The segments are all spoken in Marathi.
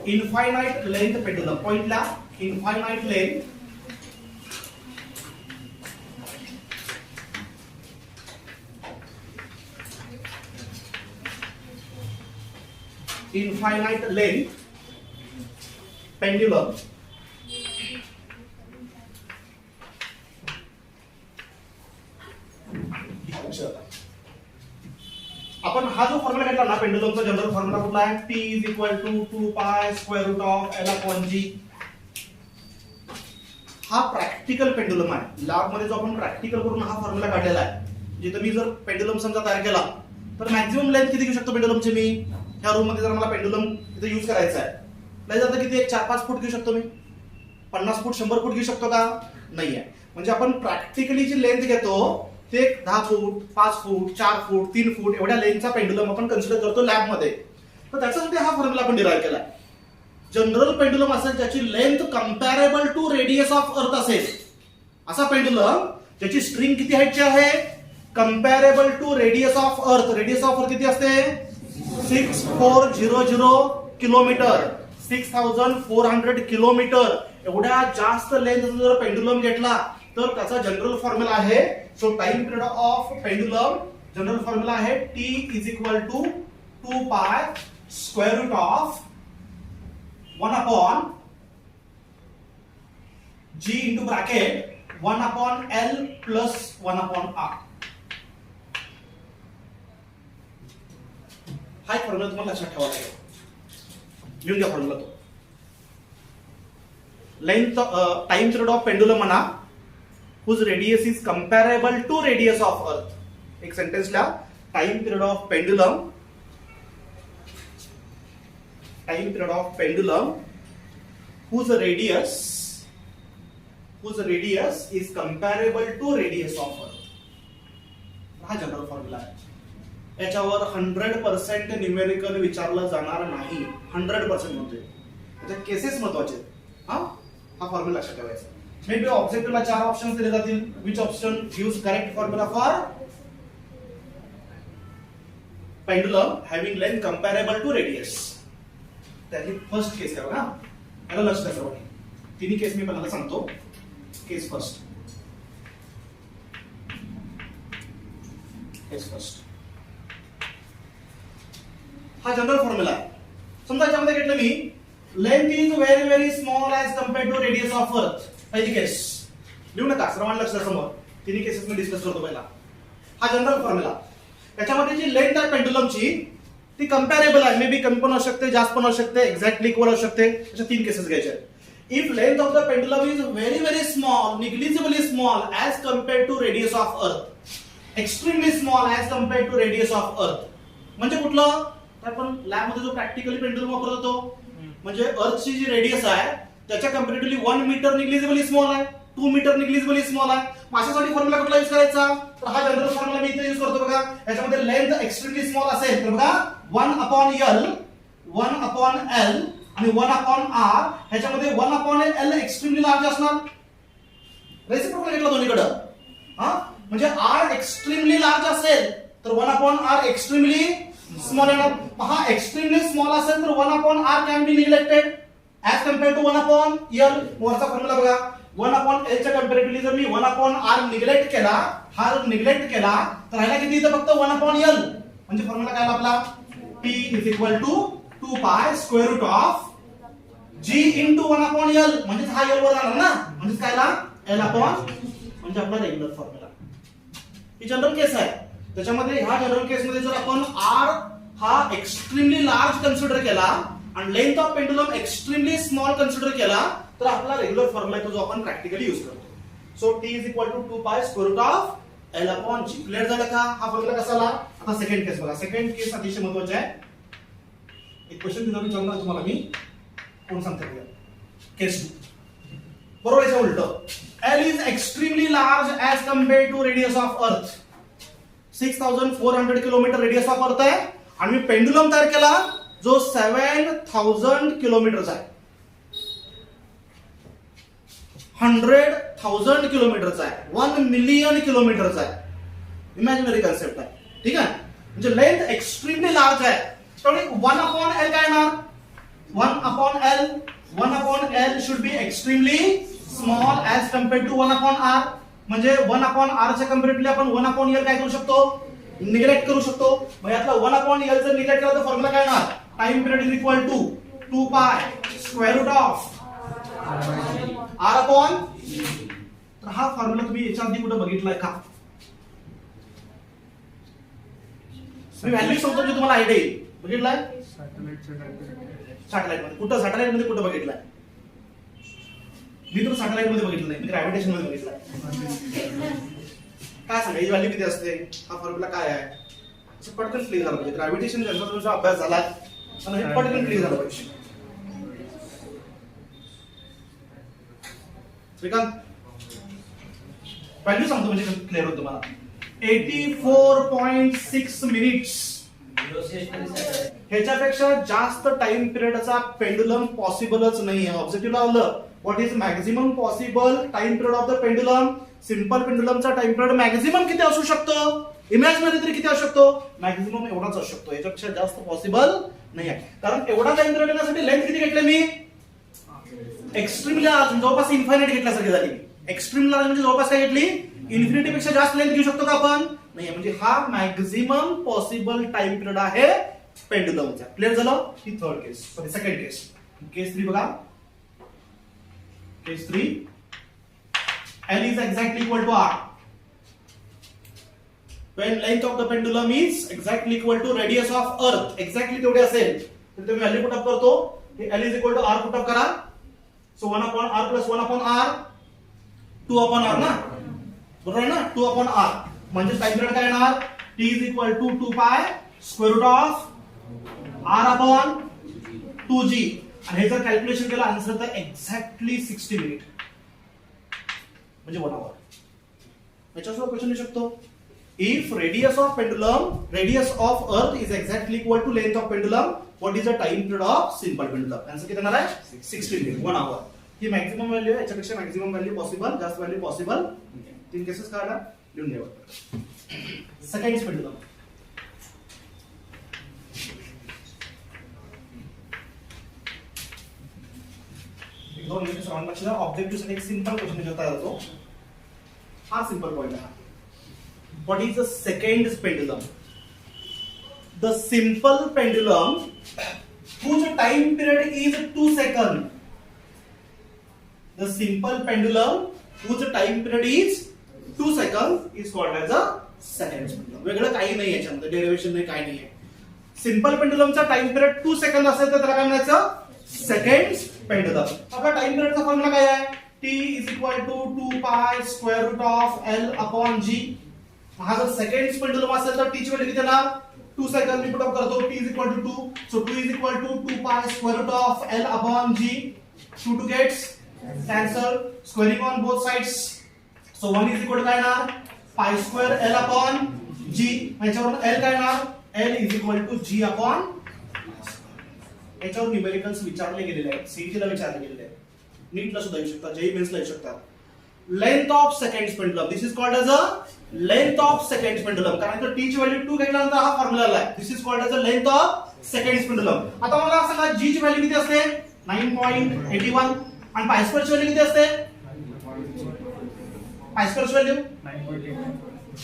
इनफायनाइट लेंथ पेंडुलम, पॉइंटला इनफायनाइट लेंथ पेंडुलम आपण हा जो फॉर्म्युला घेतला ना पेंडुलमचा जनरल फॉर्म्युला कुठला आहे, P is equal to 2 pi square root of L upon G. हा प्रॅक्टिकल पेंडुलम आहे. लॅब मध्ये जो आपण प्रॅक्टिकल करून हा फॉर्म्युला काढलेला आहे, जिथे मी जर पेंडुलम समजा तयार केला तर मॅक्झिमम लेंथ किती घेऊ शकतो पेंडुलमची मी, ह्या रूम मध्ये जर मला पेंडुलम इथे यूज करायचा आहे, लय जातं किती, 4-5 फूट घेऊ शकतो मी, 50 फूट 100 फूट घेऊ शकतो का, नाही आहे. म्हणजे आपण प्रॅक्टिकली जी लेंथ घेतो ते 10 फूट 5 फूट 4 फूट 3 फूट एवढ्या लेंथचा पेंडुलम आपण कन्सिडर करतो लॅब मध्ये. तर त्याच्यासाठी हा फॉर्म्युला आपण डिराइव्ह केला. जनरल पेंडुलम असेल ज्याची length comparable to radius of earth असेल, असा पेंडुलम ज्याची स्ट्रिंग किती हाईटची आहे, comparable to radius of earth. Radius of earth किती असते, 6400 किलोमीटर, 6400 किलोमीटर. एवढ्या जास्त लेंथ जर पेंडुलम घेतला तर त्याचा जनरल फॉर्म्युला आहे, so time period of pendulum general formula आहे T is equal to 2 pi square root of 1 upon G into bracket 1 upon L plus 1 upon R. हा एक फॉर्म्युला तुम्हाला लक्षात ठेवावा लागेल. लिहून घ्या फॉर्म्युला तो. Length time period of pendulum म्हणा whose radius is comparable to radius of earth. एक सेंटेन्स ला, time period of pendulum whose radius is comparable to radius of earth. हा जनरल फॉर्म्युला आहे. याच्यावर 100% न्यूमेरिकल विचारलं जाणार नाही. 100% म्हणतोय. त्याच्या केसेस महत्वाचे आहेत. हा फॉर्म्युला लक्षात ठेवायचा. मे बी ऑब्जेक्टिव्हला 4 ऑप्शन्स दिले जातील. Which option gives correct formula for pendulum having length comparable to radius. त्याची फर्स्ट केस आहे बघा, याला लक्ष द्या सर्वांनी. तिन्ही केस मी पहिल्यांदा सांगतो. Case first. हा जनरल फॉर्म्युला आहे. समजा याच्यामध्ये घेतलं मी, length is very very small as compared to radius of earth. पहिली केस लिहू नका, सर्वांना लक्ष द्या समोर. तिन्ही केसेस मी डिस्कस करतो पहिला. हा जनरल फॉर्म्युला. त्याच्यामध्ये जी लेंथ आहे पेंडुलमची ती कंपॅरेबल आहे. मे बी कमी पण असू शकते, जास्त पण असू शकते, एक्झॅक्टली इक्वल असू शकते. अशा 3 केसेस घ्यायच्या आहेत. If length of the pendulum is very very small, negligibly small as compared to radius of earth, extremely small as compared to radius of earth, म्हणजे कुठलं, तर आपण लॅब मध्ये जो प्रॅक्टिकली पेंडुलम वापरत होतो, म्हणजे अर्थची जी रेडियस आहे त्याच्या कंपॅरेटिव्हली 1 मीटर निग्लिजिबली स्मॉल आहे, 2 मीटर निग्लिजिबली स्मॉल आहे. माझ्यासाठी फॉर्म्युला कुठला यूज करायचा, तर हा जनरल फॉर्म्युला मी इथे यूज करतो बघा. याच्यामध्ये लेंथ एक्स्ट्रीमली स्मॉल असेल तर बघा 1 अपॉन L, 1 अपॉन L आणि 1 अपॉन R. ह्याच्यामध्ये 1 अपॉन L एक्स्ट्रीमली लार्ज असणार. रेसिप्रोकल घेतला दोन्हीकडे. म्हणजे R एक्स्ट्रीमली लार्ज असेल तर 1 अपॉन R एक्स्ट्रीमली स्मॉल येणार. हा एक्स्ट्रीमली स्मॉल असेल तर 1 upon R can be neglected as compared to 1 upon L. वरचा फॉर्म्युला बघा. 1 अपॉन L च्या कंपॅरेटिव्हली जर मी 1 अपॉन R निग्लेक्ट केला, हा निग्लेक्ट केला तर राहिला किती, इथं फक्त 1 अपॉन L. म्हणजे फॉर्म्युला काय आला आपला, P is equal to 2 pi square root of G into 1 upon L. म्हणजे हा L वर आला ना, म्हणजे काय आला L अपॉन, म्हणजे आपला रेग्युलर फॉर्म्युला. ही जनरल केस आहे. त्याच्यामध्ये ह्या जनरल केस मध्ये जर आपण R हा एक्स्ट्रीमली लार्ज कन्सिडर केला आणि length of pendulum extremely small consider केला तर आपला रेग्युलर फॉर्म्युला तो जो आपण प्रॅक्टिकली यूज करतो. So T is equal to 2 pi square root of L upon G. Clear झालं का. हा फॉर्म्युला कसा आला. आता सेकंड केस बघा. सेकंड केस अतिशय महत्त्वाची आहे. एक क्वेश्चन विचारणार तुम्हाला मी, कोण सांगतो. केस 2 बरोबर याच्या उलट. L is extremely large as compared to radius of Earth. 6400 kilometre radius of अर्थ आहे आणि मी पेंडुलम तयार केला जो 7000 किलोमीटरचा आहे, 100,000 किलोमीटरचा आहे, 1 मिलियन किलोमीटरचा आहे. इमॅजिनरी कन्सेप्ट आहे. ठीक आहे. म्हणजे लेंथ एक्स्ट्रीमली लार्ज आहे. त्यामुळे 1 अपॉन L काय येणार, 1 upon L. 1 upon L should be extremely small as compared to 1 upon R. म्हणजे 1 upon R च्या कंपॅरेटिव्हली आपण 1 upon L काय करू शकतो, निग्लेक्ट करू शकतो. मग यातला 1 upon L जर निग्लेक्ट केला तर फॉर्म्युला काय येणार, time period is equal to 2 pi square root of R upon. तर हा फॉर्म्युला तुम्ही याच्या आधी कुठे बघितलाय का? मी व्हॅल्यू सांगतो म्हणजे तुम्हाला आयडिया येईल. बघितलाय सॅटेलाइट मध्ये कुठं, सॅटेलाइट मध्ये कुठं बघितलाय? मी तर सॅटेलाइट मध्ये बघितलं नाही, मी ग्रॅव्हिटेशन मध्ये बघितलाय. काय सांगा ही व्हॅल्यू किती असते, हा फॉर्म्युला काय आहे, पटकन क्लिअर झालं पाहिजे. ग्रॅव्हिटेशन ज्यांचा तुमचा अभ्यास झाला आणि हे पटकन क्लिअर झालं पाहिजे. श्रीकांत व्हॅल्यू सांगतो म्हणजे क्लिअर होतं तुम्हाला. 84.6 मिनिट्स. ह्याच्यापेक्षा जास्त टाइम पिरियडचा पेंडुलम पॉसिबलच नाही आहे. ऑब्जेक्टिव्ह लावलं, what is maximum possible time period of the pendulum. Simple पेंडुलमचा टाइम पिरियड मॅक्झिमम किती असू शकतो, इमॅजिनरी तरी किती असू शकतो, मॅक्झिमम एवढाच असू शकतो. याच्यापेक्षा जास्त पॉसिबल नाही आहे. कारण एवढा टाइम पिरियड येण्यासाठी लेंथ किती घेतली मी, एक्स्ट्रीम लार्ज, जवळपास इन्फायनाइट घेतल्यासारखी झाली. एक्स्ट्रीम लार्ज म्हणजे जवळपास काय घेतली, इन्फिनिटी पेक्षा जास्त लेंथ घेऊ शकतो का आपण, नाही. म्हणजे हा मॅक्झिमम पॉसिबल टाइम पिरियड आहे पेंडुलमचा. क्लिअर झालं. ही थर्ड केस, सॉरी सेकंड केस. केस 3 बघा. केस 3, L is exactly equal to R. When length of the pendulum is exactly equal to radius of Earth, exactly तेवढे असेल तर तुम्ही व्हॅल्यू पुट अप करतो. L is equal to R put up करा. So 1 upon R plus 1 upon R, 2 upon R ना, बरोबर आहे ना, 2 upon R. म्हणजे टाइम पिरियड काय येणार, T is equal to 2 pi square root of R upon 2G. आणि हे जर कॅल्क्युलेशन केलं आन्सर तर एक्झॅक्टली 60 मिनिट म्हणजे 1 आवर. याच्यासोबत क्वेश्चन येऊ शकतो, if radius of pendulum, radius of earth is exactly equal to length of pendulum, what is the time period of simple pendulum. Answer किती येणार आहे, 60 मिनिट, 1 आवर. ही मॅक्झिमम व्हॅल्यू आहे. याच्यापेक्षा मॅक्झिमम व्हॅल्यू पॉसिबल, जास्त व्हॅल्यू पॉसिबल. 3 केसेस काढला, लिहून घ्यावा. Second pendulum. दोन मिनिट राऊंड लक्ष द्या. ऑब्जेक्टिव्ह साठी एक सिंपल क्वेश्चन विचारता येतो. हा सिंपल पॉइंट आहे. What is the second pendulum? The simple pendulum whose time period is 2 seconds. The simple pendulum whose time period is 2 seconds is called as a second pendulum. वेगळं काही नाही याच्यामध्ये, डेरिव्हेशन नाही, काही नाही. सिंपल पेंडुलमचा टाइम पिरियड 2 सेकंद असेल तर त्याला काय म्हणायचं, सेकंड पेंडुलम. आपला टाइम पिरियडचा फॉर्म्युला काय आहे, T is equal to 2 pi square root of L upon G. हा जर सेकंड पेंडुलम असेल तर T ची व्हॅल्यू किती येणार, 2 सेकंद. मी पुट अप करतो, T is equal to 2. So 2 is equal to 2 pi square root of L upon G. 2 gets cancel, squaring on both sides. So 1 is equal to काय येणार, pi square L upon G. याच्यावरून L काय येणार, L is equal to G upon. याच्यावर न्यूमेरिकल्स विचारले गेलेले आहेत, सीईटी ला विचारले गेलेले आहेत, नीटला सुद्धा येऊ शकतात, जेई मेन्स ला येऊ शकतात. Length of second pendulum, this is called as a length of second pendulum. कारण तर टी ची व्हॅल्यू 2 घेतल्यानंतर हा फॉर्म्युला आलाय. This is called as a length of second pendulum. आता मला सांगा जी ची व्हॅल्यू किती असते, 9.81. आणि पाय स्क्वेअर ची व्हॅल्यू किती असते, पाय स्क्वेअर ची व्हॅल्यू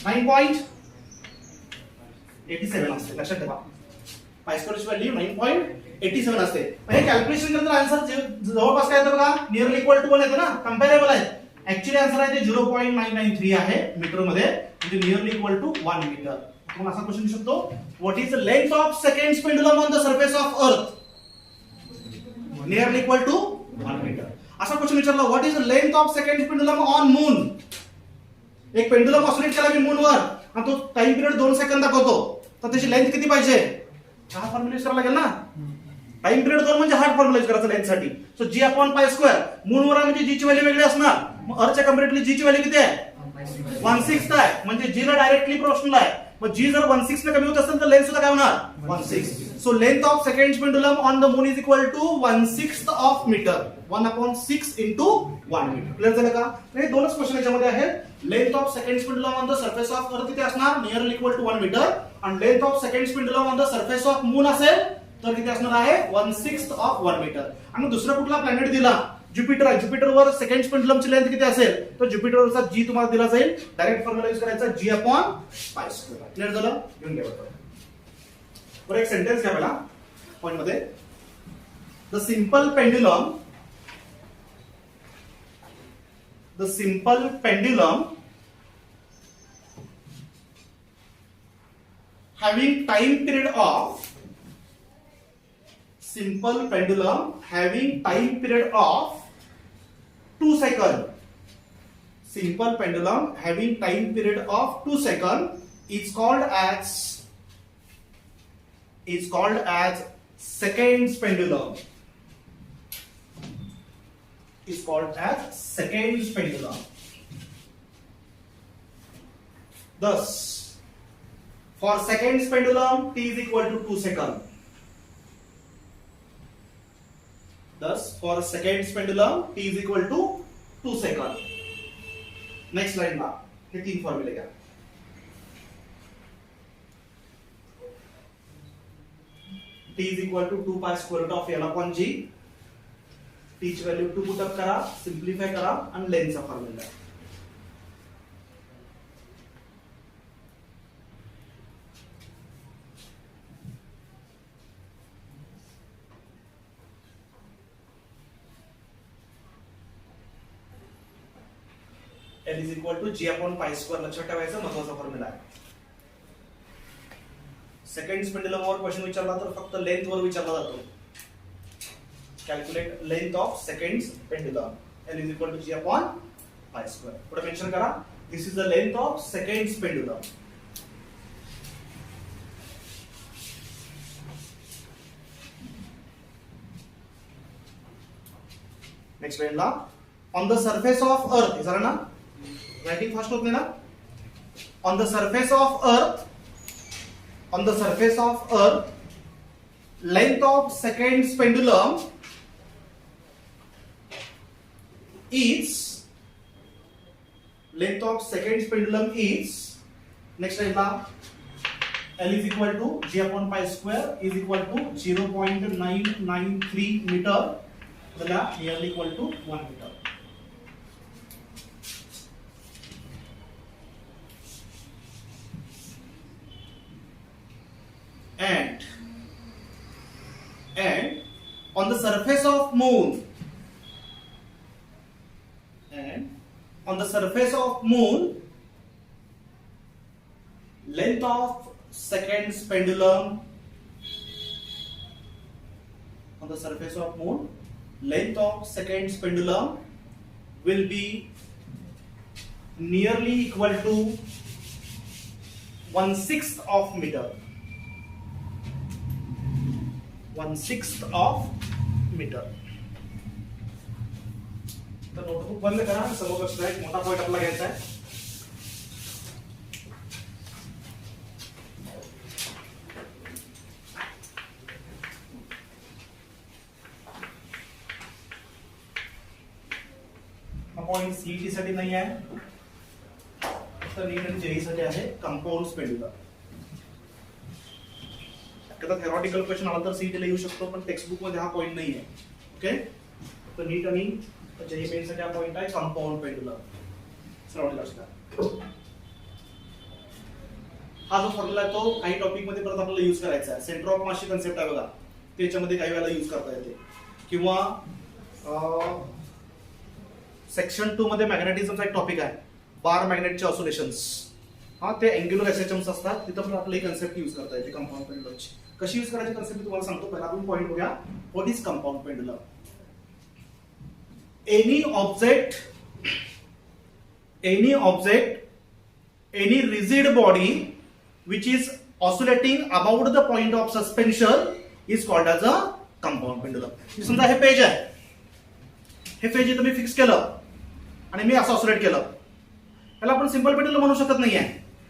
9.87 असते. लक्षात ठेवा, पाय स्क्वेअर ची व्हॅल्यू 9.87 असते. हे कॅल्क्युलेशन केलं तर आन्सर जवळपास काय येतं बघा, नियरली इक्वल टू 1 येतं ना, कंपॅरेबल आहे. ऍक्च्युअली आन्सर आहे ते 0.993 आहे मीटर मध्ये, म्हणजे नियरली इक्वल टू 1 मीटर. मग असा क्वेश्चन येऊ शकतो, what is the length of second pendulum on the surface of earth, nearly equal to 1 metre. असा क्वेश्चन विचारला, what is the length of second pendulum on moon. एक पेंडुलम ऑसिलेट केला मी मूनवर आणि तो टाइम पिरियड 2 सेकंद दाखवतो, तर त्याची लेंथ किती पाहिजे, हा फॉर्म्युला विचारायला लागेल ना. टाइम पिरियड 2 म्हणजे हार्ड फॉर्म्युला यूज करायचा लेंथ साठी. सो जी अपॉन पाय स्क्वेअर, मूनवर म्हणजे जी ची व्हॅल्यू वेगळी असणार. मग अर्थच्या कंपॅरेटिव्हली जी ची व्हॅल्यू किती आहे, 1/6 आहे. म्हणजे जी ला डायरेक्टली प्रोपोर्शनल आहे. मग जी जर 1/6 ने कमी होत असेल तर लेंथ सुद्धा काय होणार, 1/6. So length of second pendulum on the moon is equal to 1/6 of metre. 1/6 into 1 metre. Clear झालं का. हे दोनच क्वेश्चन याच्यामध्ये आहेत. Length of second pendulum on the surface of earth किती असणार, नियरली इक्वल टू 1 मीटर. आणि length of second pendulum on the surface of moon असेल तर किती असणार आहे 1/6 ऑफ 1 मीटर. आणि दुसरा कुठला प्लॅनेट दिला ज्युपिटर आहे. ज्युपिटरवर सेकंड पेंडुलमची लेंथ किती असेल तर ज्युपिटरवरचा जी तुम्हाला दिला जाईल डायरेक्ट फॉर्म्युला यूज करायचा g/π². क्लिअर झालं घेऊन घ्या बरं. एक सेंटेन्स घ्या मला पॉइंट मध्ये. The simple pendulum having time period of 2 seconds. Simple pendulum having time period of 2 seconds is called as seconds pendulum. Thus, for seconds pendulum, t is equal to 2 seconds. Thus, for seconds pendulum, t is equal to 2 seconds. Next line ला हे तीन फॉर्म्युले घ्या. t is equal to 2π√L/g. t ची व्हॅल्यू 2 पुट अप करा, सिम्प्लिफाय करा आणि लेंथचा formula. L is equal to g/π². लक्षात ठेवायचं महत्वाचा फॉर्म्युला आहे. सेकंड पेंडुलम वर क्वेश्चन विचारला तर फक्त लेंथ वर विचारला जातो. Calculate length of seconds pendulum. L is equal to g/π². पुढे मेन्शन करा this is the length of seconds pendulum. Next लाईनला on the surface of earth हे झालं ना. राइटिंग फास्ट होत नाही ना. on the surface of earth length of seconds pendulum is next line ला L is equal to g/π² is equal to 0.993 meter. त्याला nearly equal to 1 meter. And on the surface of moon length of seconds pendulum will be nearly equal to 1/6 of meter. 1/6 of meter. तर नोटबुक बंद करा. समोरचा एक मोठा पॉइंट आपल्याला घ्यायचा आहे. हा पॉइंट सीईटी साठी नाही आहे तर नीट आणि जेई साठी आहे. Compound pendulum. आता थेरॉटिकल क्वेश्चन आला तर सीईटी ला येऊ शकतो पण टेक्स्ट बुक मध्ये हा पॉइंट नाही आहे. ओके तर नीट आणि जेई मेन साठी हा पॉइंट आहे कंपाऊंड पेंडुलम. सर्वांनी लक्षात घ्या. हा जो फॉर्म्युला आहे तो काही टॉपिक मध्ये परत आपल्याला यूज करायचा आहे. सेंटर ऑफ मासची कन्सेप्ट आहे बघा त्याच्यामध्ये काही वेळेला यूज करता येते. किंवा सेक्शन 2 मध्ये मॅग्नेटिझमचा एक टॉपिक आहे बार मॅग्नेटचे ऑसिलेशन्स. हा ते अँग्युलर एसएचएम्स असतात तिथं पण आपल्याला ही कन्सेप्ट यूज करता येते कंपाऊंड पेंडुलमची. कशी यूज करायची कन्सेप्ट मी तुम्हाला सांगतो. पहिला आपण पॉइंट बघूया. What is compound pendulum. any rigid body which is oscillating about the point of suspension is called as a compound pendulum. समजा हे पेज आहे. हे पेज इथं मी फिक्स केलं आणि मी असं ऑसिलेट केलं. याला आपण सिंपल पेंडुलम म्हणू शकत नाहीये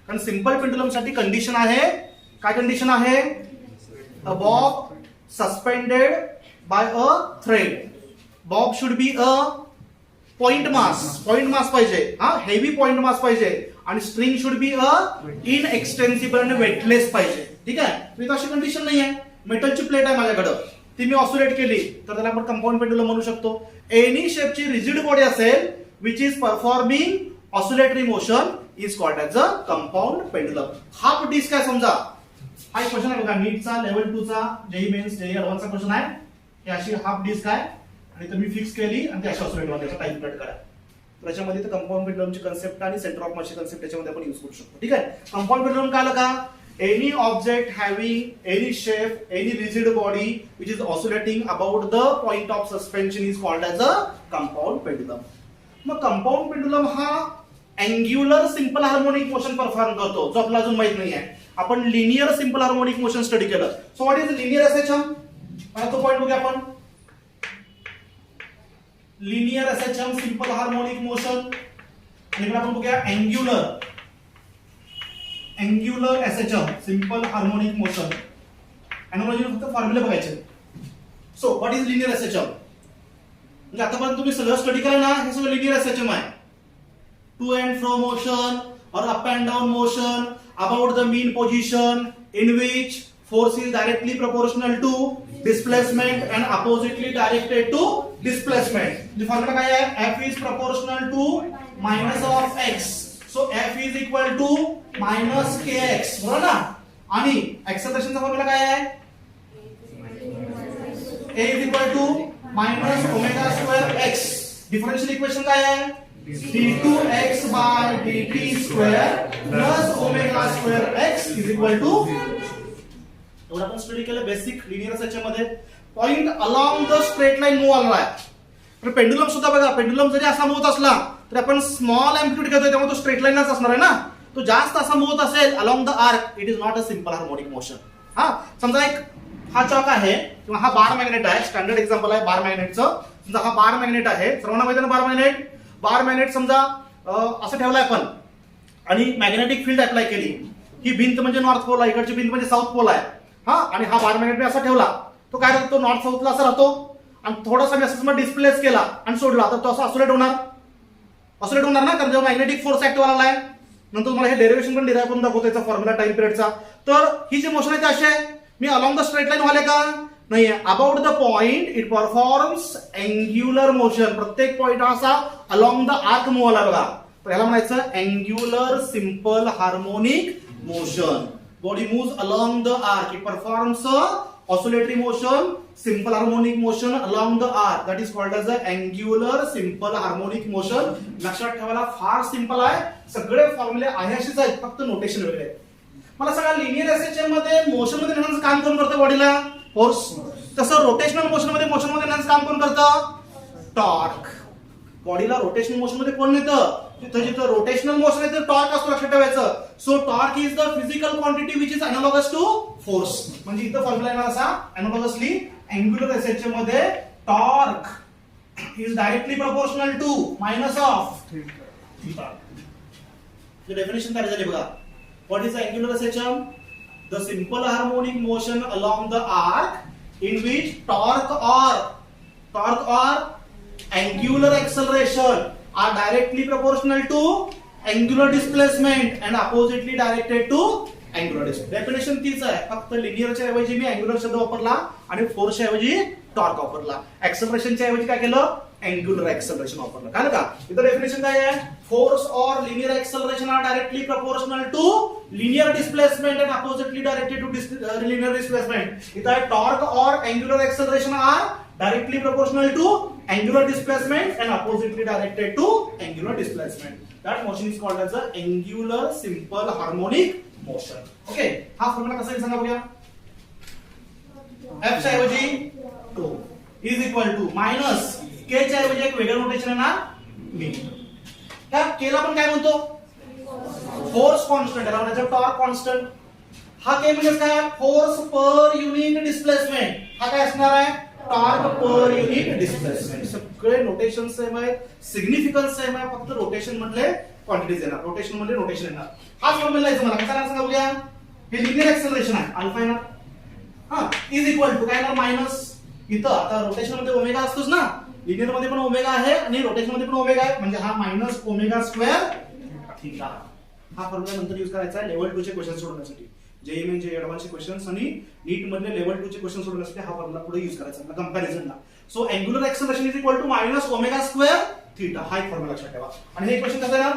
कारण सिंपल पेंडुलम साठी कंडिशन आहे. काय कंडिशन आहे. a bob suspended by a thread. bob should be a point mass पाहिजे. हा हेवी पॉइंट मास पाहिजे आणि स्ट्रिंग शुड बी अ इनएक्सटेन्सिबल आणि वेटलेस पाहिजे. ठीक आहे. इथं अशी कंडिशन नाही आहे. मेटलची प्लेट आहे माझ्याकडं, ती मी ऑसिलेट केली तर त्याला आपण कंपाऊंड पेंडुलम म्हणू शकतो. एनी शेपची रिजिड बॉडी असेल which is performing oscillatory motion is called as a compound pendulum. Half disc आहे समजा, हा एक क्वेश्चन आहे बघा नीटचा लेवल 2 चा जेई मेन्स जेई ऍडव्हान्सचा क्वेश्चन आहे. ही अशी हाफ डिस्क आहे आणि तुम्ही फिक्स केली आणि ती अशी ऑसिलेट होते, त्याचा टाइम प्लॉट करा. त्याच्यामध्ये कंपाऊंड पेंडुलमची कन्सेप्ट आणि सेंटर ऑफ मासची कन्सेप्ट त्याच्यामध्ये आपण यूज करू शकतो. ठीक आहे. कंपाऊंड पेंडुलम काय आलं का? Any object having any shape any rigid body which is oscillating about the point of suspension is called as a compound pendulum. मग कंपाऊंड पेंडुलम हा angular simple harmonic motion perform करतो, जो आपल्याला अजून माहित नाही आहे. आपण linear simple harmonic motion study केलं. So what is linear SHM? तो पॉइंट बघूया आपण. Linear SHM simple harmonic motion, आणि इकडे आपण बघूया angular SHM simple harmonic motion. Analogy फक्त फॉर्म्युला बघायचे. So what is linear SHM? म्हणजे आतापर्यंत तुम्ही सगळं स्टडी केलं ना, हे सगळं लिनियर एसएचएम आहे. To and fro motion or up and down motion about the mean position in which force is directly proportional to displacement and oppositely directed to displacement. The formula काय आहे? F is proportional to minus of x. So F is equal to minus kx. बरोबर ना? आणि acceleration चा फॉर्म्युला काय आहे? A is equal to minus omega square x. Differential equation काय आहे? d2x by dt square plus omega square x is equal to. एवढं आपण स्टडी केलं बेसिक लिनियर एसएचएम मध्ये. Point along the straight line move आला आहे. तर पेंडुलम सुद्धा बघा, पेंडुलम जरी असा मूव्ह असला तरी आपण स्मॉल अँप्लिट्यूड घेतोय, त्यामुळे तो स्ट्रेट लाईनच असणार आहे ना. तो जास्त असा मूव्ह असेल along the arc, it is not a simple harmonic motion. हा समजा एक हा चॉक आहे किंवा हा बार मॅग्नेट आहे, स्टँडर्ड एक्झाम्पल आहे बार मॅग्नेटचं. समजा हा बार मॅग्नेट आहे, सर्वांना माहिती आहे ना बार मॅग्नेट समजा असं ठेवलाय आपण आणि मॅग्नेटिक फील्ड अप्लाय केली. ही भिंत म्हणजे नॉर्थ पोल आहे, इकडची भिंत म्हणजे साऊथ पोल आहे. हा आणि हा बार मॅग्नेट असा ठेवला, तो काय राहतो? नॉर्थ साऊथला असा राहतो. आणि थोडासा मी असं डिस्प्लेस केला आणि सोडला तर तो असं ऑसिलेट होणार ना, कारण जेव्हा मॅग्नेटिक फोर्स ऍक्टिव्ह आला आहे. नंतर तुम्हाला हे डेरिव्हेशन पण डिराइव्ह करून दाखवतो याचा फॉर्म्युला टाइम पिरियडचा. तर ही जी मोशन आहे ती अशी आहे, मी अलॉंग द स्ट्रेट लाईन व्हाले का नाही, about the point it performs angular motion. प्रत्येक पॉइंट असा अलॉंग द आर्क मूव्ह आला बघा, तर ह्याला म्हणायचं angular simple harmonic motion. Body moves along the arc, it performs oscillatory motion simple harmonic motion along the arc, that is called as angular simple harmonic motion. लक्षात ठेवायला फार सिंपल आहे, सगळे फॉर्म्युले आहे असेच आहेत, फक्त नोटेशन वेगळे आहेत. मला सांगा लिनियर एसएचएम मध्ये मोशन मध्ये नेण्याचं काम कोण करतं? बॉडीला फोर्स. तसं रोटेशनल मोशन मध्ये नेण्याचं काम कोण करतं? टॉर्क. बॉडीला रोटेशनल मोशन मध्ये कोण नेतं? जिथं रोटेशनल मोशन आहे तर टॉर्क असतो, लक्षात ठेवायचं. So torque is the physical quantity which is analogous to force. म्हणजे इथं फॉर्म्युला येणार असा अनालॉगसली अँग्युलर एसएचएम मध्ये torque is directly proportional to minus of theta. Definition काय झाली बघा. What is angular SHM? The simple harmonic motion along the arc in which torque or angular acceleration are directly proportional to angular displacement and oppositely directed to angular displacement. Definition तीच आहे, फक्त लिनियरच्या ऐवजी मी अँग्युलर शब्द वापरला आणि फोर्सच्या ऐवजी टॉर्क वापरला. एक्सेलरेशनच्या ऐवजी काय केलं? अँग्युलर एक्सेलरेशन वापरलं. काय का? इथं डेफिनेशन काय आहे? फोर्स और linear acceleration are directly proportional to linear displacement and oppositely directed to linear displacement. इथं टॉर्क और angular acceleration are directly proportional to angular displacement and oppositely directed to angular displacement. That motion is called as a angular simple harmonic motion. Okay, हा फॉर्म्युला कसा आहे सांगा बघूया. F च्या ऐवजी 2 is equal to minus K च्या ऐवजी एक वेगळं नोटेशन येणार मी. ह्या K ला आपण काय म्हणतो? फोर्स कॉन्स्टंट आहे, म्हणजे टॉर्क कॉन्स्टंट. हा K म्हणजे काय? Force per unit displacement. हा काय असणार आहे? Torque per unit displacement. सगळे नोटेशन सेम आहे, सिग्निफिकन्स सेम आहे, फक्त रोटेशन मधले क्वांटिटीज येणार, रोटेशन मधले नोटेशन येणार. हा फॉर्म्युला आहे मला कसा सांगा बघूया. हे लिनियर एक्सेलरेशन आहे अल्फा येणार. हा इज इक्वल टू काय येणार? मायनस. इथं आता रोटेशन मध्ये ओमेगा असतोच ना, लिनियर मध्ये पण ओमेगा आहे आणि रोटेशन मध्ये पण ओमेगा आहे, म्हणजे हा मायनस ओमेगा स्क्वेअर थीटा. हा फॉर्म्युला नंतर यूज करायचा आहे लेवल 2 चे क्वेश्चन सोडवण्यासाठी. जेई म्हणजे ऍडव्हान्सचे क्वेश्चन्स आणि नीट मधले लेवल 2 चे क्वेश्चन सोडवण्यासाठी हा फॉर्म्युला पुढे यूज करायचा आपला कंपॅरिझनला. So angular acceleration is equal to minus omega square theta. हा एक फॉर्म्युला लक्षात ठेवा. आणि हे क्वेश्चन कसं येणार?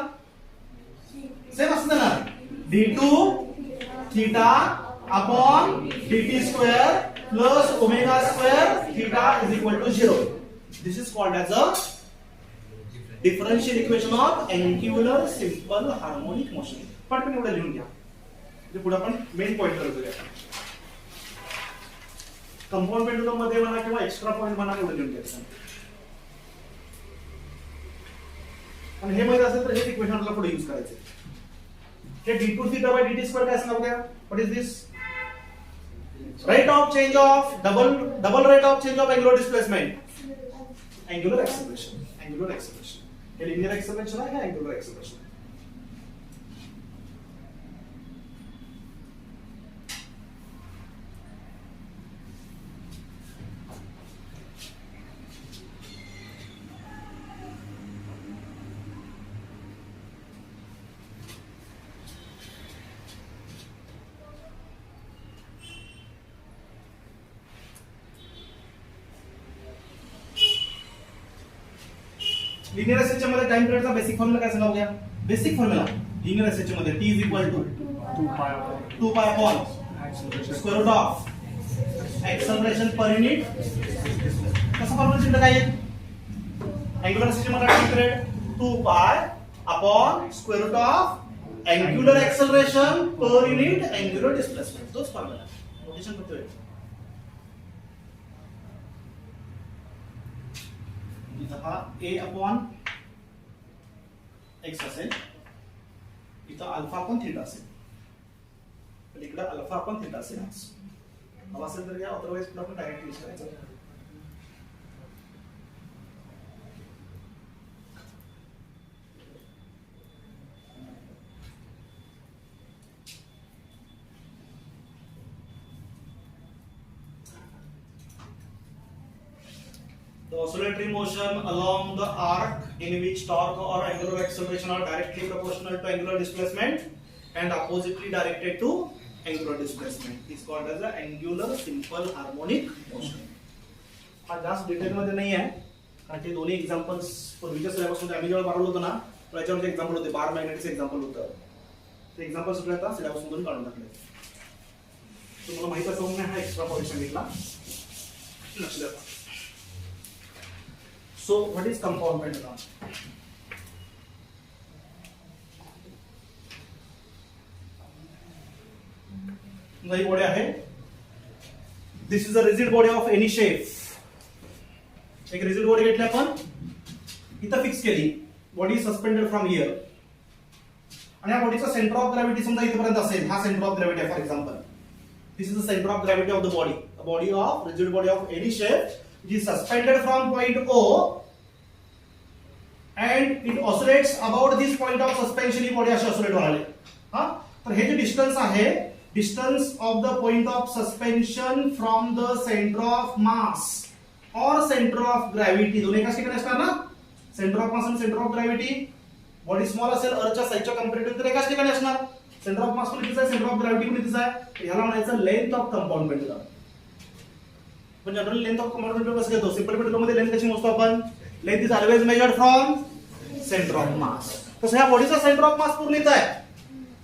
सेम असं देणार d2 theta upon dt square plus omega square theta is equal to 0. This is called as a differential equation of angular simple harmonic motion. पटकन एवढं लिहून घ्या. म्हणजे पुढे आपण मेन पॉइंट करूया. कंपाऊंड पेंडुलम मध्ये म्हणा किंवा एक्स्ट्रा पॉइंट म्हणा एवढं लिहून घ्यायचं. आणि हे माहित असेल तर हे इक्वेशन आपल्याला पुढे यूज करायचे. हे d2 theta by dt square काय असणार बघा? What is this? Rate of change of double rate of change of angular displacement. Angular acceleration. Angular acceleration. हे linear acceleration आहे, हे angular acceleration आहे. लिनियर एसएच मध्ये टाइम पिरियडचा बेसिक फॉर्म्युला काय सांगा बघूया? बेसिक फॉर्म्युला लिनियर एसएच मध्ये t is equal to 2 pi upon square root of acceleration per unit. कसं फॉर्म्युला चिन्ह काय आहे? अँग्युलर एसएच मध्ये time period 2 pi upon square root of angular acceleration per unit angular displacement. तोच फॉर्म्युला नोटेशन करतोय. इथं हा a अपॉन x असेल, इथं अल्फा अपॉन थीटा असेल, तर इकडे अल्फा अपॉन थीटा असेल. हवा असेल तर या, अदरवाइज पुढे आपण डायरेक्ट यूज करायचं. The oscillatory motion along the arc in which torque or angular acceleration are directly proportional to angular displacement and oppositely directed to angular displacement is called as a angular simple harmonic motion. हा जास्त डिटेल मध्ये नाही आहे, कारण ते दोन्ही एक्झाम्पल्स पूर्वीच्या सिलेबस मध्ये आम्ही जेव्हा मारलो होतो ना, त्याच्यावरचे एक्झाम्पल होते. बार मॅग्नेटिक्स एक्झाम्पल होतं. ते एक्झाम्पल सगळे आता सिलेबस मधून काढून टाकले. तुम्हाला माहित असेल मी हा एक्स्ट्रा पॉइंट घेतला, लक्ष द्या. So what is compound pendulum? नई बॉडी आहे. This is a rigid body of any shape. एक रिजिड बॉडी घेतली आपण, इथं फिक्स केली, बॉडी सस्पेंडेड फ्रॉम हियर, आणि या बॉडीचा सेंटर ऑफ ग्रॅव्हिटी समजा इथपर्यंत असेल. हा सेंटर ऑफ ग्रॅव्हिटी आहे for example. This is the centre of gravity of the body. A body of rigid body of any shape which is suspended from point O and it oscillates about this point of suspension. He body अशी ऑसिलेट होणार आहे. हा, तर हे जे डिस्टन्स आहे, distance of the point of suspension from the centre of मास और सेंटर ऑफ ग्रॅव्हिटी, दोन्ही एकाच ठिकाणी असणार ना. सेंटर ऑफ मास आणि centre of gravity, body small असेल अर्थच्या साईडच्या कंपॅरेटिव्ह तर एकाच ठिकाणी असणार. सेंटर ऑफ मास पण इथेच आहे, सेंटर ऑफ ग्रॅव्हिटी पण इथेच आहे. ह्याला म्हणायचं लेंथ ऑफ कंपाऊंड पेंडुलम. पण generally length of compound pendulum कसं घेतो? सिंपल पेंडुलम मध्ये लेंथ कशी मोजतो आपण? Length is always measured from centre of मास. तसं ह्या बॉडीचा सेंटर ऑफ मास पूर्ण इथं आहे,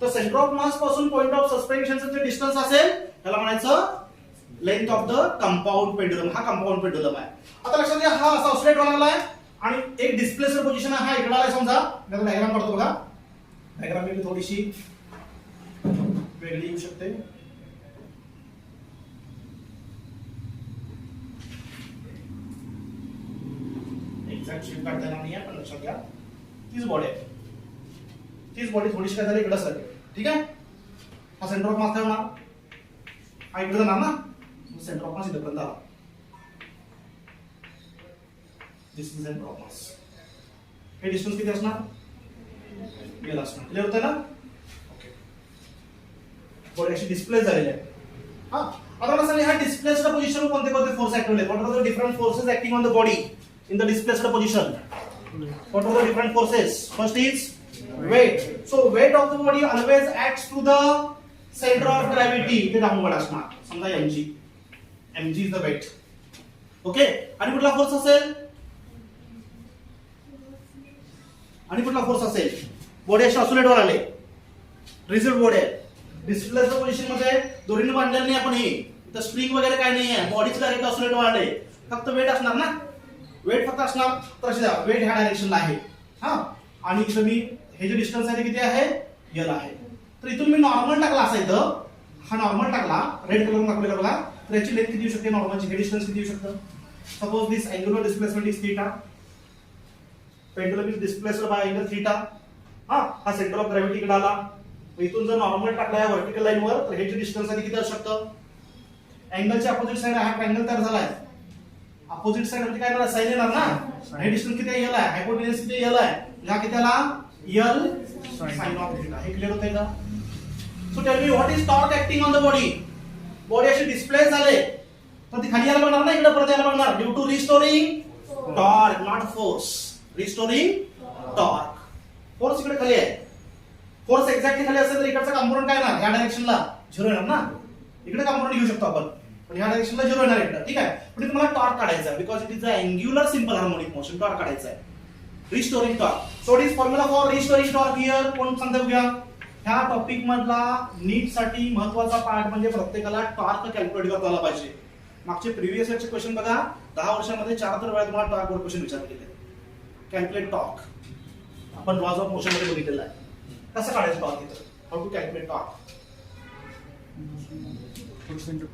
तर सेंटर ऑफ मास पासून पॉइंट ऑफ सस्पेन्शनचं जे डिस्टन्स असेल त्याला म्हणायचं length of the compound pendulum. हा कंपाऊंड पेंडुलम आहे. आता लक्षात घ्या, हा असा ऑसिलेट होणार आहे आणि एक डिस्प्लेसर पोझिशन आहे, हा इकडे आलाय समजा. त्याचा डायग्राम काढतो बघा. डायग्राम मी थोडीशी वेगळी येऊ शकते. एक्झॅक्ट शेप काढता येणार नाही, पण लक्षात घ्या तीच बॉडी आहे. तीच बॉडी थोडीशी काय झाली इकडे सरकेल. ठीक आहे, हा सेंटर ऑफ मास होणार, हा इकडे जाणार ना, सेंटर ऑफ मास इथपर्यंत आला. दिस इज सेंटर ऑफ मास. हे डिस्टन्स किती असणार? गेला असणार. क्लिअर होतंय ना? ओके, बॉडी अशी डिस्प्लेस झालेली आहे. हा, आता मला सांगा, ह्या डिस्प्लेस्ड पोझिशन कोणते कोणते फोर्स ऍक्ट होते? What are the different forces acting on the body in the displaced position? What are the different forces? First is weight. So weight of the body always acts to the centre of gravity ते डाऊनवर्ड असणार, समजा mg is the weight. Okay, आणि कुठला फोर्स असेल, बॉडी अशी ऑसिलेट वर आले, रिजिड बॉडी आहे, डिस्प्लेसच्या पोझिशन मध्ये दोरीने बांधलेलं नाही आपण, हे स्प्रिंग वगैरे काय नाही आहे, बॉडीच डायरेक्ट ऑसिलेट वर आले, फक्त वेट असणार ना, वेट फक्त असणार, तर वेट ह्या डायरेक्शनला आहे. हा, आणि इथं मी हे जे डिस्टन्स आहे ते किती आहे, एल आहे. तर इथून मी नॉर्मल टाकला असा, इथं हा नॉर्मल टाकला, रेड कलर दाखवलेला बघा, तर याची लेंथ किती येऊ शकते, नॉर्मलची हे डिस्टन्स किती येऊ शकतं. Suppose this angular displacement is theta, pendulum is displaced by angle theta. हा सेंटर ऑफ ग्रॅव्हिटी कडे आला, इथून जर नॉर्मल टाकला या व्हर्टिकल लाईन वर, तर हे जे डिस्टन्स आहे किती असू शकतं, अँगलच्या अपोजिट साइड हा ट्रायंगल तयार झालाय, अपोजिट साइड म्हणजे काय, साइन येणार ना, हे डिस्टन्स किती एल आहे, हायपोटेन्यूज किती एल आहे, या किती आला एल साइन ऑफ थीटा. हे क्लियर होतंय का. So tell me what is torque acting on the body, body अशी डिस्प्लेस झाले तर ती खाली यायला बघणार ना, इकडे परत यायला बघणार, due to restoring torque, not force, restoring torque. Force इकडे खाली आहे, फोर्स एक्झॅक्टली खाली असेल तर इकडचा कंपोनंट काय येणार, या डायरेक्शनला झिरो येणार ना, इकडे कंपोनंट घेऊ शकतो आपण, पण या डायरेक्शनला झिरो येणार इकडे. ठीक आहे, पण तुम्हाला टॉर्क काढायचा आहे, because it is a angular simple harmonic motion, torque काढायचा आहे, restoring torque. So it is formula for restoring torque here. कोण सांगता बघूया, ह्या टॉपिक मधला नीट साठी महत्वाचा पार्ट म्हणजे प्रत्येकाला टॉर्क कॅल्क्युलेट करता आला पाहिजे. मागचे प्रिव्हियस इयरचे क्वेश्चन बघा, 10 वर्षांमध्ये 4 तर वेळा तुम्हाला टॉर्क वर क्वेश्चन विचारले गेले. कॅल्क्युलेट टॉर्क आपण लॉज ऑफ मोशन मध्ये बघितलेला आहे, कसं काढायचं टॉर्क इथं, how to calculate torque. Force into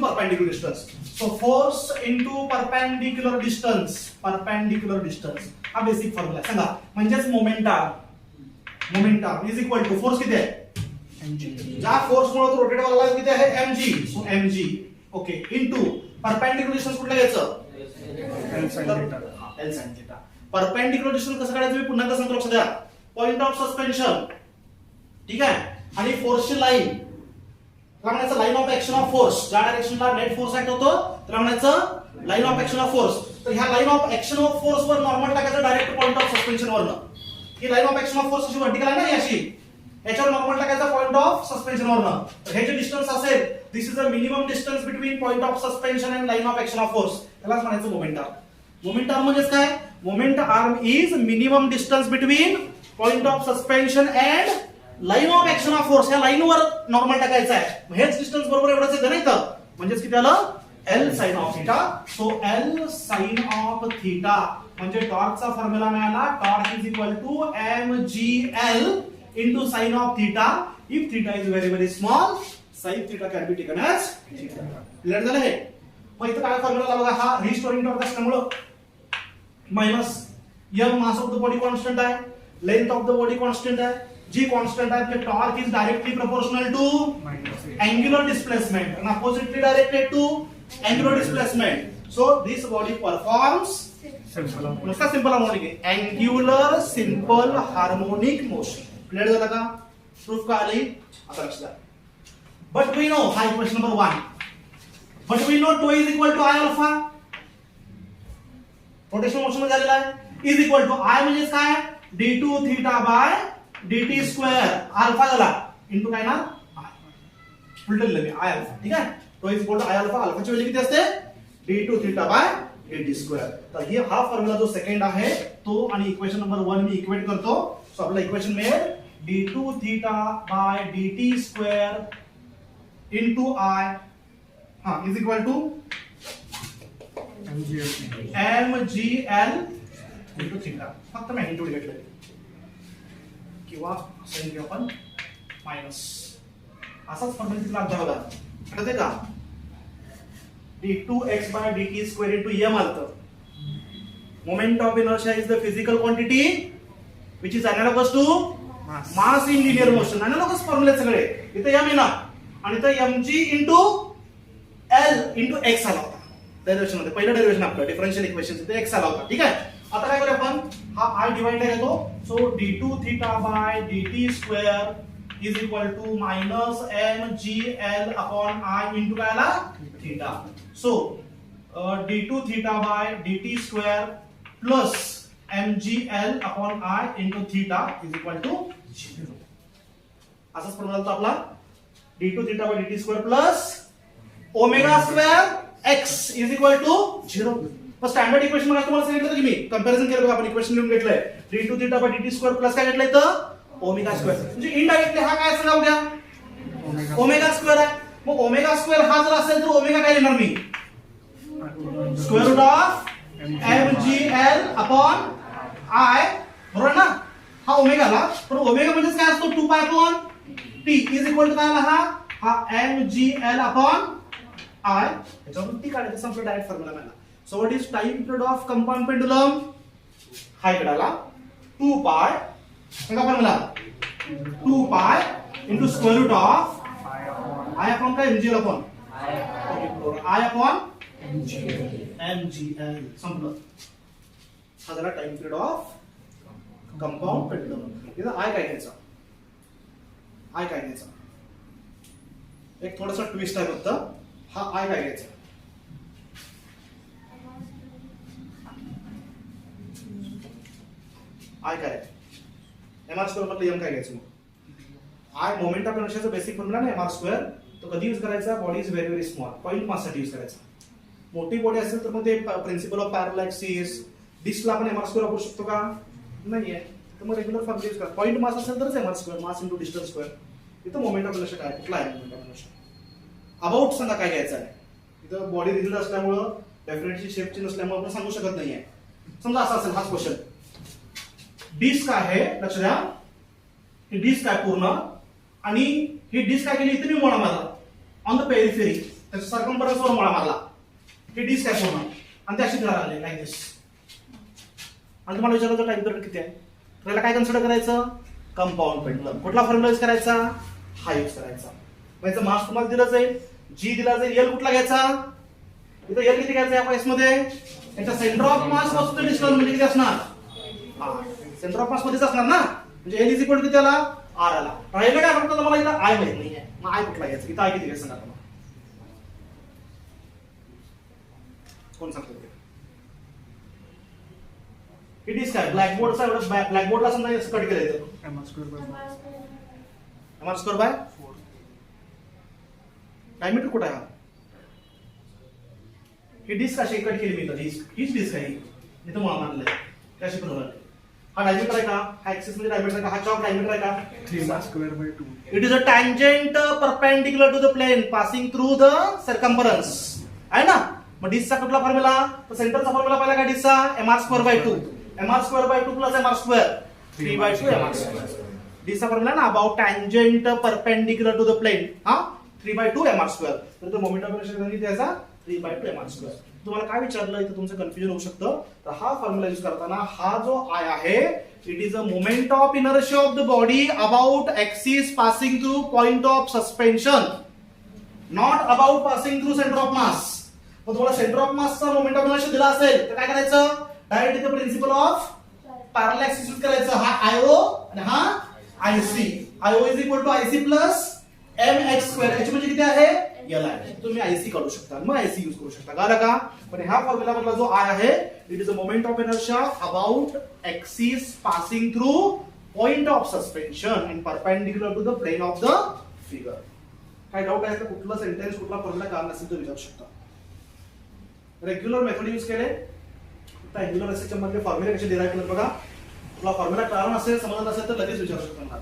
perpendicular distance. So force into perpendicular distance. हा बेसिक फॉर्म्युला आहे. सांगा, म्हणजेच momentum is equal to force किती आहे, mg. ज्या फोर्स मुळे तो रोटेट व्हायला किती आहे, mg. So mg okay into perpendicular distance कुठलं घ्यायचं, l sin theta. Perpendicular distance कसं काढायचं मी पुन्हा सांगतो, लक्षात द्या. पॉइंट ऑफ सस्पेन्शन, ठीक आहे, आणि फोर्सची लाईन, म्हणायचं line of action of force, ज्या डायरेक्शनला नेट फोर्स ऍक्ट होतो तर म्हणायचं line of action of force. तर ह्या line of action of force वर नॉर्मल टाकायचं डायरेक्ट पॉइंट ऑफ सस्पेन्शन वरनं. ही line of action of force अशी व्हर्टिकल आहे ना, याची, याच्यावर नॉर्मल टाकायचा पॉइंट ऑफ सस्पेन्शन वरनं. तर हे जे डिस्टन्स असेल, this is a minimum distance between point of suspension and line of action of force, त्यालाच म्हणायचं मोमेंट आर्म. मोमेंट आर्म म्हणजे काय, moment arm is minimum distance between point of suspension and line of action of force. या लाईनवर नॉर्मल टाकायचं आहे, हेच डिस्टन्स बरोबर एवढंच येतं नाही तर, म्हणजेच किती आलं, L sine of theta. So L sine of theta म्हणजे टॉर्कचा फॉर्म्युला मिळाला, torque is equal to mgl into sin of theta if theta is very very small, sin theta can be taken as theta. Clear झालं हे. मग इथं काय फॉर्म्युला बघा, हा रिस्टोरिंग टॉर्क असल्यामुळे minus m mass of the body constant आहे, length of the body constant आहे, जी कॉन्स्टंट आहे ते torque is directly proportional to angular displacement and oppositely directed to angular displacement. So this body performs नुसता सिंपल हार्मोनिक आहे, angular simple harmonic motion. Clear झालं का, प्रूफ का आली, आता लक्षात द्या. बट वी नो, हा equation number 1, but we know 2 is equal to I alpha, rotation motion मध्ये झालेला आहे, इज इक्वल टू I म्हणजे काय, d2 theta by dt square alpha झाला इनटू काय ना उलट लिहिलं मी I अल्फा. ठीक आहे, 2 is equal to I alpha, अल्फाची व्हॅल्यू किती असते, d2 theta by dt square. तर हे हा फॉर्म्युला जो सेकंड आहे तो, आणि इक्वेशन नंबर 1 मी इक्वेट करतो. सो आपला इक्वेशन मिळेल d2 theta by dt square into I is equal to mgl into theta. फक्त मॅग्निट्यूड घेतलं किंवा असं घेऊ आपण मायनस, असाच फॉर्म्युला तिथला अर्धा बघा, आठवते का, d2x by dt square into m आलतं. Moment of inertia is the physical quantity which is analogous to mass in linear motion. Analogous फॉर्म्युले सगळे, इथे m आहे ना, आणि इथे mg into l into x आला होता डेरिव्हेशन मध्ये, पहिलं डेरिव्हेशन आपलं डिफरन्शियल इक्वेशन इथे x आला होता. ठीक आहे, आता काय करूया आपण, हा I डिवाइड घेतो. So d2 theta by dt square is equal to minus mgl upon I into काय आला, theta. So d2 theta by dt square plus mgl upon I into theta is equal to 0. असाच फॉर्म्युला आपला d2 theta by dt square plus omega square x is equal to 0. मग स्टँडर्ड इक्वेशन मध्ये तुम्हाला सांगितलं की मी कंपॅरिझन केलं बघा, आपण इक्वेशन लिहून घेतलंय d2 theta by dt square plus काय घेतलंय तर ओमेगा स्क्वेअर. म्हणजे इनडायरेक्टली हा काय सांगा उद्या ओमेगा स्क्वेअर आहे. मग ओमेगा स्क्वेअर हा जर असेल तर ओमेगा काय लिहिणार मी square root of mgl upon I, बरोबर ना. हा ओमेगाला, पण ओमेगा म्हणजे काय असतो 2 pi upon t is equal to काय आला हा mgl अपॉन I. याच्यावरून टी काढायचं संपलं, डायरेक्ट फॉर्म्युला मिळाला. So what is time period of compound pendulum? हा इकडे आला 2 पाय, सांगा formula 2 pi into square root of I upon काय mgl upon I upon mgl. संपलं. हा झाला time period of compound pendulum. इथं I काय घ्यायचा, I काय घ्यायचा, एक थोडासा ट्विस्ट आहे फक्त. हा I काय घ्यायचा, I काय mr स्क्वेअर मधलं m काय घ्यायचं. मग I मोमेंट ऑफ इनर्शियाचा बेसिक फॉर्म्युला ना mr स्क्वेअर, तो कधी यूज करायचा, body is very very small, point mass साठी यूज करायचा. मोठी बॉडी असेल तर मग ते प्रिन्सिपल ऑफ पॅरलल ऍक्सिस डिस्कला आपण mr स्क्वेअर वापरू शकतो का, नाहीये. तर मग रेग्युलर फॉर्म्युला यूज करा. पॉइंट मास असेल तरच mr square, mass into distance square. इथं मोमेंट ऑफ इनर्शिया काय, कुठला आहे मोमेंट ऑफ इनर्शिया. अबाउट सांगा काय घ्यायचं आहे. इथं बॉडी रिजिड असल्यामुळं डेफिनेटली शेपची नसल्यामुळे आपण सांगू शकत नाहीये. समजा असा असेल हाच क्वेश्चन, डिस्क आहे, लक्ष द्या, ही डिस्क आहे पूर्ण, आणि ही डिस्क काय केली, इथे मी मोळा मारला ऑन द पेरिफेरी, त्याच्या सर्कम्फरन्स वर मोळा मारला. ही डिस्क आहे पूर्ण आणि ते अशी फिरायला लागले लाईक दिस. आणि तुम्हाला विचारायचं टाइम पिरियड किती आहे, त्याला काय कन्सिडर करायचं, कंपाऊंड पेंडुलम. कुठला फॉर्म्युला यूज करायचा, हा यूज करायचा. याचं मास तुम्हाला दिलं जाईल, जी दिला जाईल, एल कुठला घ्यायचा, इथं एल किती घ्यायचा या केस मध्ये, याच्या सेंटर ऑफ मास पासून डिस्टन्स म्हणजे किती असणार, सेंटर ऑफ मास मध्येच असणार ना. म्हणजे एल इज इक्वल टू किती आला, आर आला. राहिलं काय फक्त मला इथं आय माहित नाहीये, मग आय कुठला घ्यायचा, इथं आय किती घ्यायचं सांगा तुम्हाला, कोण सांगतो. ही डिस्क आहे ब्लॅकबोर्डचा, एवढं ब्लॅकबोर्डला समजा कट केलं इथं mr स्क्वेअर बाय 4. डायमीटर कुठे आहे, ही डिस्क अशी कट केली मी, हीच डिस्क आहे, इथं मुळा मारलंय कशी बनवलं. हा डायमीटर आहे का, हा ऍक्सिस मध्ये डायमीटर आहे का, हा चॉक डायमीटर आहे का, 3 square by 2. It is a tangent perpendicular to the plane passing through the circumference, आहे ना. मग डिस्कचा कुठला फॉर्म्युला, तर सेंटरचा फॉर्म्युला पहिला काय डिस्कचा, mr square by 2, mr square by 2 plus mr square 3 by 2 mr square. डिस्कचा फॉर्म्युला ना about tangent perpendicular to the plane, हा 3 बाय 2 mr स्क्वेअर. तर तो मोमेंट ऑफ इनर्शिया किती त्याचा 3 बाय 2 mr स्क्वेअर. तुम्हाला काय विचारलं इथं तुमचं कन्फ्युजन होऊ शकतं. तर हा फॉर्म्युला यूज करताना हा जो आय आहे, it is a moment of inertia of the body about axis passing through point of suspension, not about passing through centre of mass. मग तुम्हाला सेंटर ऑफ मासचा मोमेंट ऑफ इनर्शिया दिला असेल तर काय करायचं, डायरेक्ट इथं principle of parallel axis use करायचं. हा आयओ आणि हा I C, I O is equal to I C plus mx square, याची म्हणजे किती आहे, एल आहे. तुम्ही आयसी काढू शकता, मग आयसी यूज करू शकता, कळलं का. पण ह्या फॉर्म्युला मधला जो आय आहे, it is a moment of inertia about axis passing through point of suspension in perpendicular to the plane of the figure. काय डाऊट आहे तर कुठला सेंटेन्स कुठला फॉर्म्युला काम नसेल तर विचारू शकता. रेग्युलर मेथड यूज केले, रेग्युलर असेच्या मध्ये फॉर्म्युला कसे डिराइव्ह केले बघा. तुला फॉर्म्युला कळला नसेल, समजत नसेल तर लगेच विचारू शकता.